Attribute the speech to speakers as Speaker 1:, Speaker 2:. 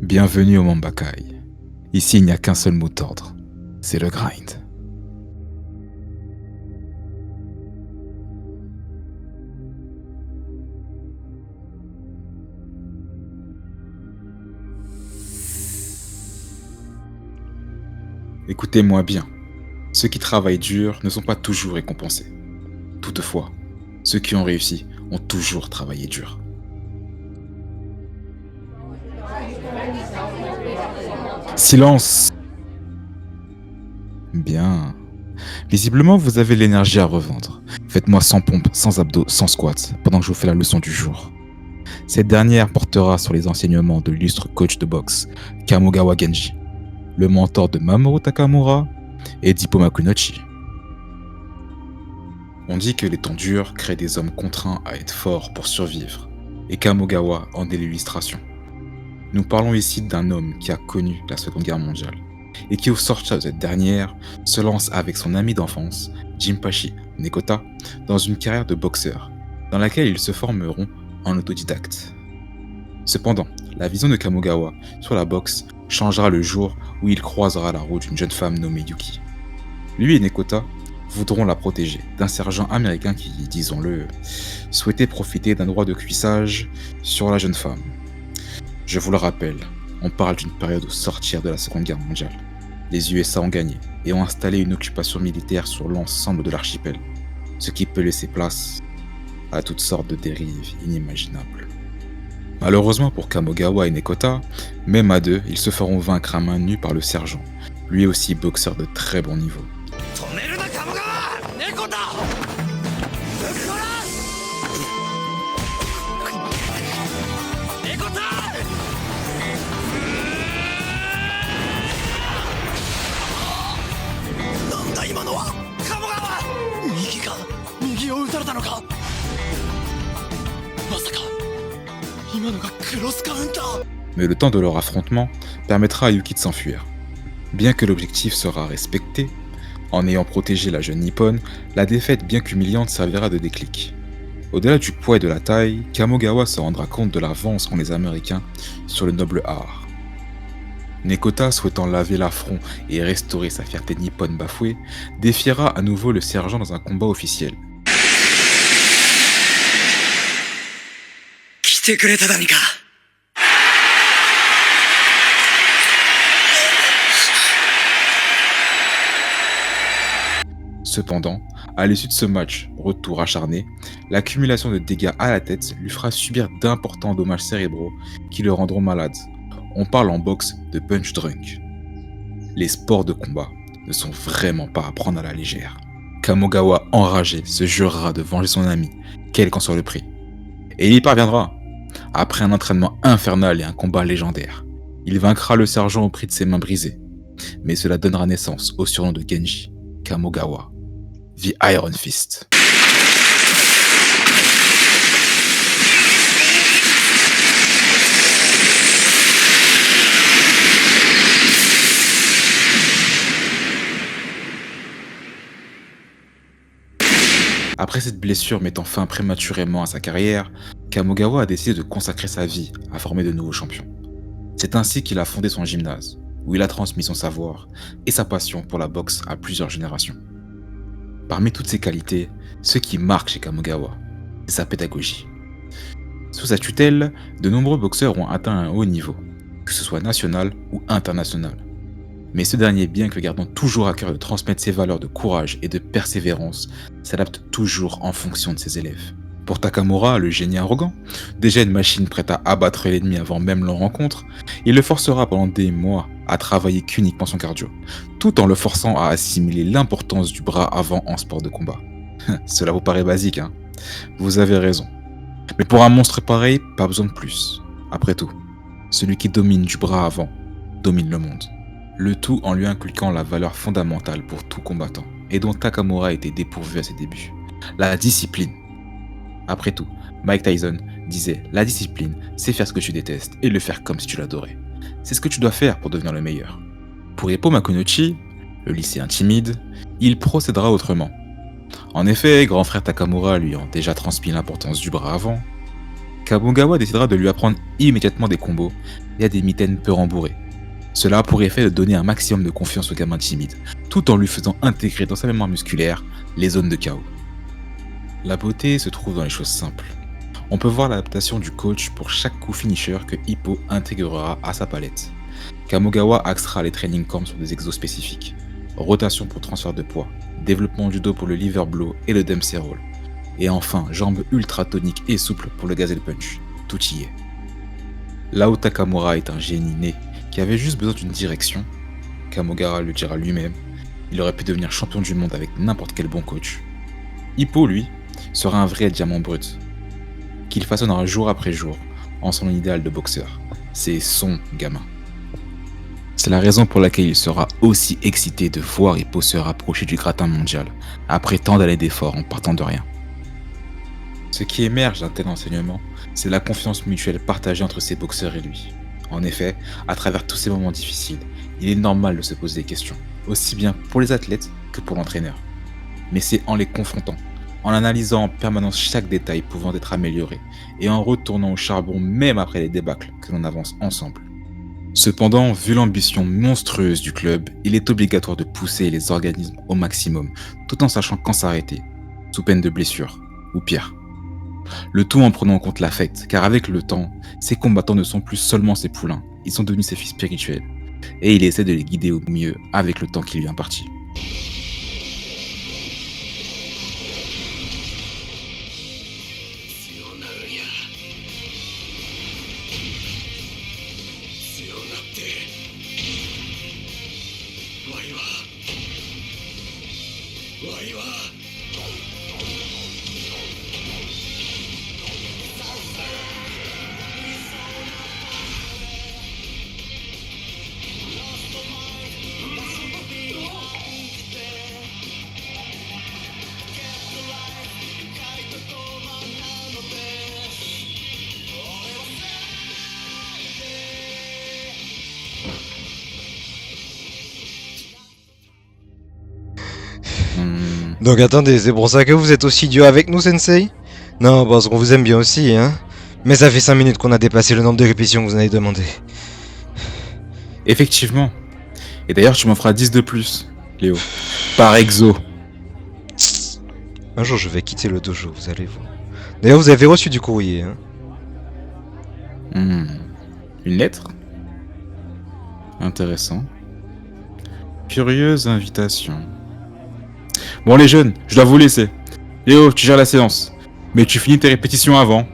Speaker 1: Bienvenue au Mambakai. Ici, il n'y a qu'un seul mot d'ordre. C'est le grind. Écoutez-moi bien. Ceux qui travaillent dur ne sont pas toujours récompensés. Toutefois, ceux qui ont réussi ont toujours travaillé dur. Silence. Bien. Visiblement, vous avez l'énergie à revendre. Faites-moi sans pompe, sans abdos, sans squat, pendant que je vous fais la leçon du jour. Cette dernière portera sur les enseignements de l'illustre coach de boxe, Kamogawa Genji, le mentor de Mamoru Takamura et d'Hippo Makunochi. On dit que les temps durs créent des hommes contraints à être forts pour survivre, et Kamogawa en est l'illustration. Nous parlons ici d'un homme qui a connu la Seconde Guerre mondiale, et qui au sortir de cette dernière, se lance avec son ami d'enfance, Jinpachi Nekota, dans une carrière de boxeur, dans laquelle ils se formeront en autodidacte. Cependant, la vision de Kamogawa sur la boxe changera le jour où il croisera la route d'une jeune femme nommée Yuki. Lui et Nekota voudront la protéger d'un sergent américain qui, disons-le, souhaitait profiter d'un droit de cuissage sur la jeune femme. Je vous le rappelle, on parle d'une période au sortir de la Seconde Guerre mondiale. Les USA ont gagné et ont installé une occupation militaire sur l'ensemble de l'archipel, ce qui peut laisser place à toutes sortes de dérives inimaginables. Malheureusement pour Kamogawa et Nekota, même à deux, ils se feront vaincre à main nue par le sergent, lui aussi boxeur de très bon niveau. Mais le temps de leur affrontement permettra à Yuki de s'enfuir. Bien que l'objectif sera respecté, en ayant protégé la jeune nippone, la défaite bien qu'humiliante servira de déclic. Au-delà du poids et de la taille, Kamogawa se rendra compte de l'avance qu'ont les Américains sur le noble art. Nekota, souhaitant laver l'affront et restaurer sa fierté nippone bafouée, défiera à nouveau le sergent dans un combat officiel. Cependant, à l'issue de ce match, retour acharné, l'accumulation de dégâts à la tête lui fera subir d'importants dommages cérébraux qui le rendront malade. On parle en boxe de punch drunk. Les sports de combat ne sont vraiment pas à prendre à la légère. Kamogawa, enragé, se jurera de venger son ami, quel qu'en soit le prix. Et il y parviendra. Après un entraînement infernal et un combat légendaire, il vaincra le sergent au prix de ses mains brisées. Mais cela donnera naissance au surnom de Genji, Kamogawa, The Iron Fist. Après cette blessure mettant fin prématurément à sa carrière, Kamogawa a décidé de consacrer sa vie à former de nouveaux champions. C'est ainsi qu'il a fondé son gymnase, où il a transmis son savoir et sa passion pour la boxe à plusieurs générations. Parmi toutes ses qualités, ce qui marque chez Kamogawa, c'est sa pédagogie. Sous sa tutelle, de nombreux boxeurs ont atteint un haut niveau, que ce soit national ou international. Mais ce dernier, bien que gardant toujours à cœur de transmettre ses valeurs de courage et de persévérance, s'adapte toujours en fonction de ses élèves. Pour Takamura, le génie arrogant, déjà une machine prête à abattre l'ennemi avant même leur rencontre, il le forcera pendant des mois à travailler qu'uniquement son cardio, tout en le forçant à assimiler l'importance du bras avant en sport de combat. Cela vous paraît basique, hein? Vous avez raison. Mais pour un monstre pareil, pas besoin de plus. Après tout, celui qui domine du bras avant domine le monde. Le tout en lui inculquant la valeur fondamentale pour tout combattant, et dont Takamura était dépourvu à ses débuts, la discipline. Après tout, Mike Tyson disait « La discipline, c'est faire ce que tu détestes et le faire comme si tu l'adorais. C'est ce que tu dois faire pour devenir le meilleur. » Pour Hippo Makunochi, le lycéen timide, il procédera autrement. En effet, grand frère Takamura lui ayant déjà transmis l'importance du bras avant, Kamogawa décidera de lui apprendre immédiatement des combos et à des mitaines peu rembourrées. Cela a pour effet de donner un maximum de confiance au gamin timide, tout en lui faisant intégrer dans sa mémoire musculaire les zones de chaos. La beauté se trouve dans les choses simples. On peut voir l'adaptation du coach pour chaque coup finisher que Hippo intégrera à sa palette. Kamogawa axera les training camps sur des exos spécifiques. Rotation pour transfert de poids, développement du dos pour le liver blow et le Dempsey roll. Et enfin, jambes ultra toniques et souples pour le gazelle punch. Tout y est. Là où Takamura est un génie né qui avait juste besoin d'une direction, Kamogawa le dira lui-même, il aurait pu devenir champion du monde avec n'importe quel bon coach. Hippo, lui, sera un vrai diamant brut, qu'il façonnera jour après jour en son idéal de boxeur. C'est son gamin. C'est la raison pour laquelle il sera aussi excité de voir Hippo se rapprocher du gratin mondial, après tant d'années d'efforts en partant de rien. Ce qui émerge d'un tel enseignement, c'est la confiance mutuelle partagée entre ces boxeurs et lui. En effet, à travers tous ces moments difficiles, il est normal de se poser des questions, aussi bien pour les athlètes que pour l'entraîneur. Mais c'est en les confrontant, en analysant en permanence chaque détail pouvant être amélioré, et en retournant au charbon même après les débâcles que l'on avance ensemble. Cependant, vu l'ambition monstrueuse du club, il est obligatoire de pousser les organismes au maximum, tout en sachant quand s'arrêter, sous peine de blessure, ou pire. Le tout en prenant en compte l'affect, car avec le temps, ces combattants ne sont plus seulement ses poulains, ils sont devenus ses fils spirituels, et il essaie de les guider au mieux avec le temps qui lui est imparti.
Speaker 2: Donc attendez, c'est pour ça que vous êtes aussi dur avec nous, Sensei? Non, parce qu'on vous aime bien aussi, hein. Mais ça fait 5 minutes qu'on a dépassé le nombre de répétitions que vous avez demandé.
Speaker 1: Effectivement. Et d'ailleurs, tu m'en feras 10 de plus, Léo. Par exo.
Speaker 2: Un jour, je vais quitter le dojo, vous allez voir. D'ailleurs, vous avez reçu du courrier, hein.
Speaker 1: Une lettre? Intéressant. Curieuse invitation. Bon les jeunes, je dois vous laisser. Léo, tu gères la séance. Mais tu finis tes répétitions avant.